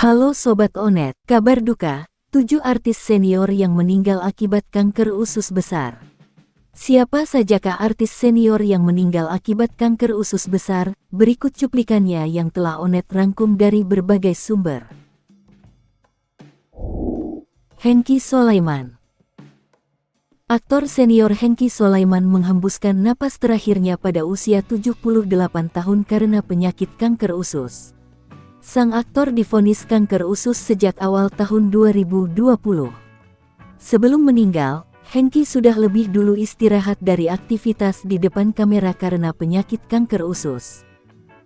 Halo Sobat Onet, kabar duka, 7 artis senior yang meninggal akibat kanker usus besar. Siapa sajakah artis senior yang meninggal akibat kanker usus besar? Berikut cuplikannya yang telah Onet rangkum dari berbagai sumber. Hengky Solayman. Aktor senior Hengky Solayman menghembuskan napas terakhirnya pada usia 78 tahun karena penyakit kanker usus. Sang aktor divonis kanker usus sejak awal tahun 2020. Sebelum meninggal, Hengky sudah lebih dulu istirahat dari aktivitas di depan kamera karena penyakit kanker usus.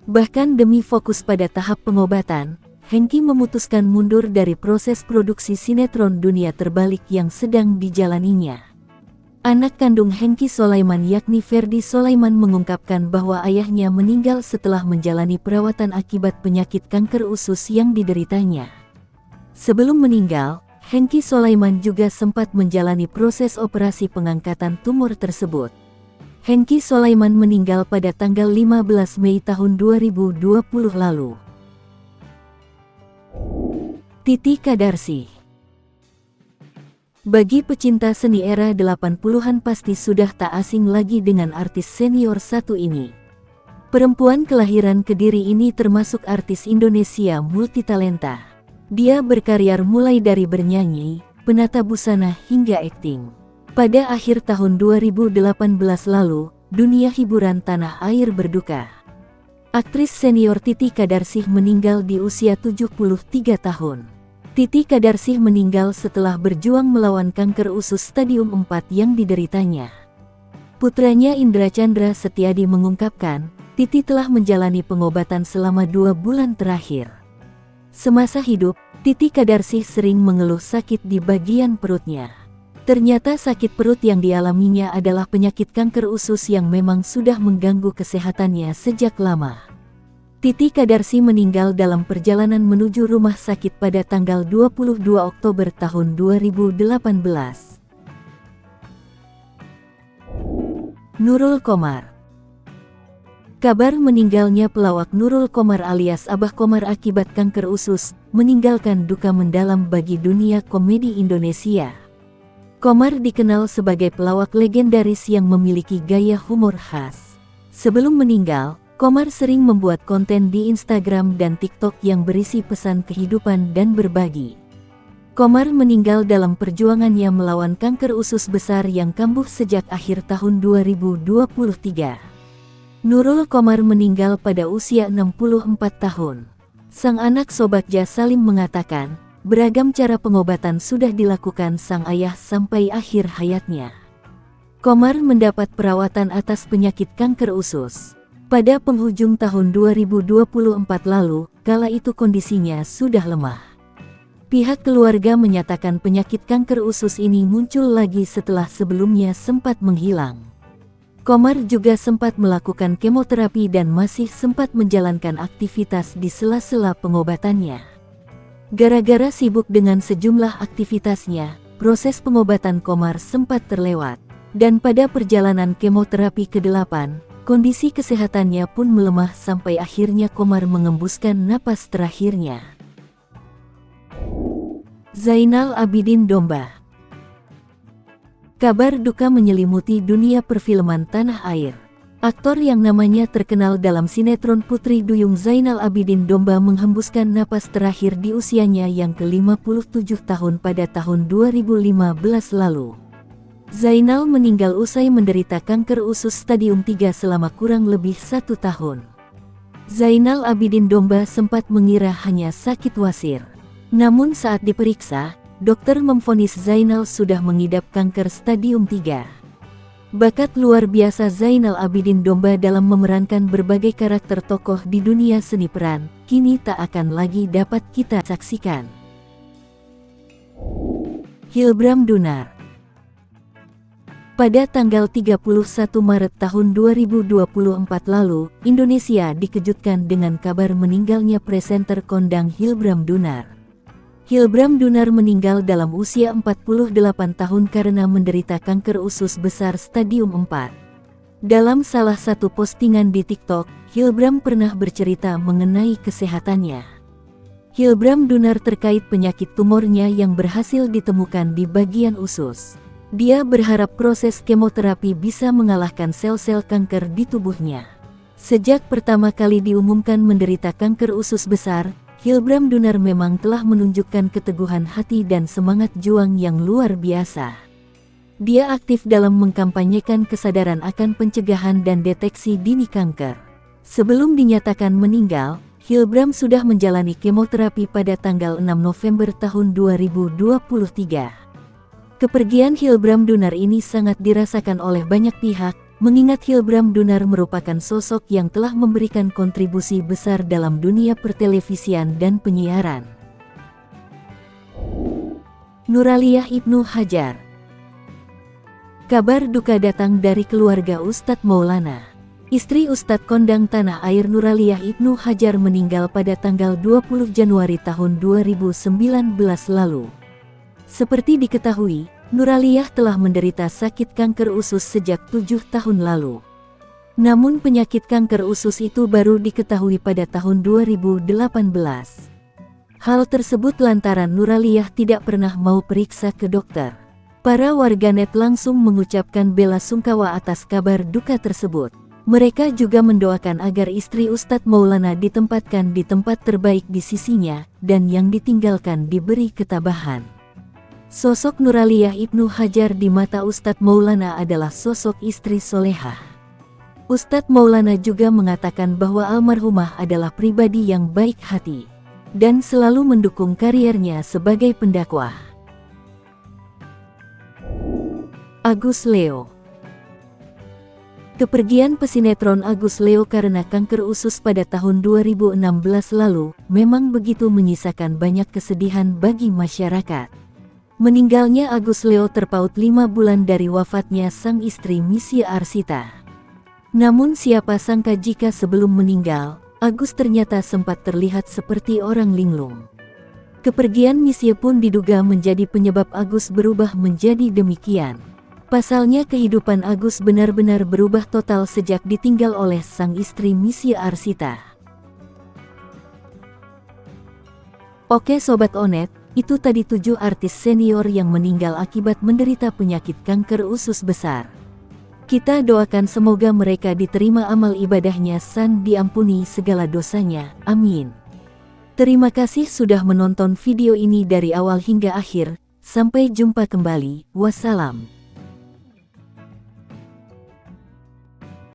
Bahkan demi fokus pada tahap pengobatan, Hengky memutuskan mundur dari proses produksi sinetron Dunia Terbalik yang sedang dijalaninya. Anak kandung Hengky Solayman yakni Ferdy Solayman mengungkapkan bahwa ayahnya meninggal setelah menjalani perawatan akibat penyakit kanker usus yang dideritanya. Sebelum meninggal, Hengky Solayman juga sempat menjalani proses operasi pengangkatan tumor tersebut. Hengky Solayman meninggal pada tanggal 15 Mei tahun 2020 lalu. Titi Qadarsih. Bagi pecinta seni era 80-an pasti sudah tak asing lagi dengan artis senior satu ini. Perempuan kelahiran Kediri ini termasuk artis Indonesia multitalenta. Dia berkarir mulai dari bernyanyi, penata busana hingga akting. Pada akhir tahun 2018 lalu, dunia hiburan tanah air berduka. Aktris senior Titi Qadarsih meninggal di usia 73 tahun. Titi Qadarsih meninggal setelah berjuang melawan kanker usus stadium 4 yang dideritanya. Putranya Indra Chandra Setiadi mengungkapkan, Titi telah menjalani pengobatan selama 2 bulan terakhir. Semasa hidup, Titi Qadarsih sering mengeluh sakit di bagian perutnya. Ternyata sakit perut yang dialaminya adalah penyakit kanker usus yang memang sudah mengganggu kesehatannya sejak lama. Titi Qadarsih meninggal dalam perjalanan menuju rumah sakit pada tanggal 22 Oktober tahun 2018. Nurul Qomar. Kabar meninggalnya pelawak Nurul Qomar alias Abah Qomar akibat kanker usus, meninggalkan duka mendalam bagi dunia komedi Indonesia. Qomar dikenal sebagai pelawak legendaris yang memiliki gaya humor khas. Sebelum meninggal, Qomar sering membuat konten di Instagram dan TikTok yang berisi pesan kehidupan dan berbagi. Qomar meninggal dalam perjuangannya melawan kanker usus besar yang kambuh sejak akhir tahun 2023. Nurul Qomar meninggal pada usia 64 tahun. Sang anak Sobagja Salim mengatakan, beragam cara pengobatan sudah dilakukan sang ayah sampai akhir hayatnya. Qomar mendapat perawatan atas penyakit kanker usus. Pada penghujung tahun 2024 lalu, kala itu kondisinya sudah lemah. Pihak keluarga menyatakan penyakit kanker usus ini muncul lagi setelah sebelumnya sempat menghilang. Qomar juga sempat melakukan kemoterapi dan masih sempat menjalankan aktivitas di sela-sela pengobatannya. Gara-gara sibuk dengan sejumlah aktivitasnya, proses pengobatan Qomar sempat terlewat. Dan pada perjalanan kemoterapi ke-8, kondisi kesehatannya pun melemah sampai akhirnya Qomar mengembuskan napas terakhirnya. Zainal Abidin Domba. Kabar duka menyelimuti dunia perfilman tanah air. Aktor yang namanya terkenal dalam sinetron Putri Duyung Zainal Abidin Domba menghembuskan napas terakhir di usianya yang ke-57 tahun pada tahun 2015 lalu. Zainal meninggal usai menderita kanker usus stadium 3 selama kurang lebih 1 tahun. Zainal Abidin Domba sempat mengira hanya sakit wasir. Namun saat diperiksa, dokter memvonis Zainal sudah mengidap kanker stadium 3. Bakat luar biasa Zainal Abidin Domba dalam memerankan berbagai karakter tokoh di dunia seni peran, kini tak akan lagi dapat kita saksikan. Hilbram Dunar. Pada tanggal 31 Maret tahun 2024 lalu, Indonesia dikejutkan dengan kabar meninggalnya presenter kondang Hilbram Dunar. Hilbram Dunar meninggal dalam usia 48 tahun karena menderita kanker usus besar stadium 4. Dalam salah satu postingan di TikTok, Hilbram pernah bercerita mengenai kesehatannya. Hilbram Dunar terkait penyakit tumornya yang berhasil ditemukan di bagian usus. Dia berharap proses kemoterapi bisa mengalahkan sel-sel kanker di tubuhnya. Sejak pertama kali diumumkan menderita kanker usus besar, Hilbram Dunar memang telah menunjukkan keteguhan hati dan semangat juang yang luar biasa. Dia aktif dalam mengkampanyekan kesadaran akan pencegahan dan deteksi dini kanker. Sebelum dinyatakan meninggal, Hilbram sudah menjalani kemoterapi pada tanggal 6 November tahun 2023. Kepergian Hilbram Dunar ini sangat dirasakan oleh banyak pihak, mengingat Hilbram Dunar merupakan sosok yang telah memberikan kontribusi besar dalam dunia pertelevisian dan penyiaran. Nuraliyah Ibnu Hajar. Kabar duka datang dari keluarga Ustadz Maulana. Istri Ustadz kondang tanah air Nuraliyah Ibnu Hajar meninggal pada tanggal 20 Januari tahun 2019 lalu. Seperti diketahui, Nuraliyah telah menderita sakit kanker usus sejak 7 tahun lalu. Namun penyakit kanker usus itu baru diketahui pada tahun 2018. Hal tersebut lantaran Nuraliyah tidak pernah mau periksa ke dokter. Para warganet langsung mengucapkan bela sungkawa atas kabar duka tersebut. Mereka juga mendoakan agar istri Ustadz Maulana ditempatkan di tempat terbaik di sisinya, dan yang ditinggalkan diberi ketabahan. Sosok Nuraliyah Ibnu Hajar di mata Ustadz Maulana adalah sosok istri solehah. Ustadz Maulana juga mengatakan bahwa almarhumah adalah pribadi yang baik hati, dan selalu mendukung kariernya sebagai pendakwah. Agus Leo. Kepergian pesinetron Agus Leo karena kanker usus pada tahun 2016 lalu memang begitu menyisakan banyak kesedihan bagi masyarakat. Meninggalnya Agus Leo terpaut 5 bulan dari wafatnya sang istri Misye Arsita. Namun siapa sangka jika sebelum meninggal, Agus ternyata sempat terlihat seperti orang linglung. Kepergian Misye pun diduga menjadi penyebab Agus berubah menjadi demikian. Pasalnya kehidupan Agus benar-benar berubah total sejak ditinggal oleh sang istri Misye Arsita. Oke Sobat Onet, itu tadi 7 artis senior yang meninggal akibat menderita penyakit kanker usus besar. Kita doakan semoga mereka diterima amal ibadahnya dan diampuni segala dosanya, amin. Terima kasih sudah menonton video ini dari awal hingga akhir, sampai jumpa kembali, wassalam.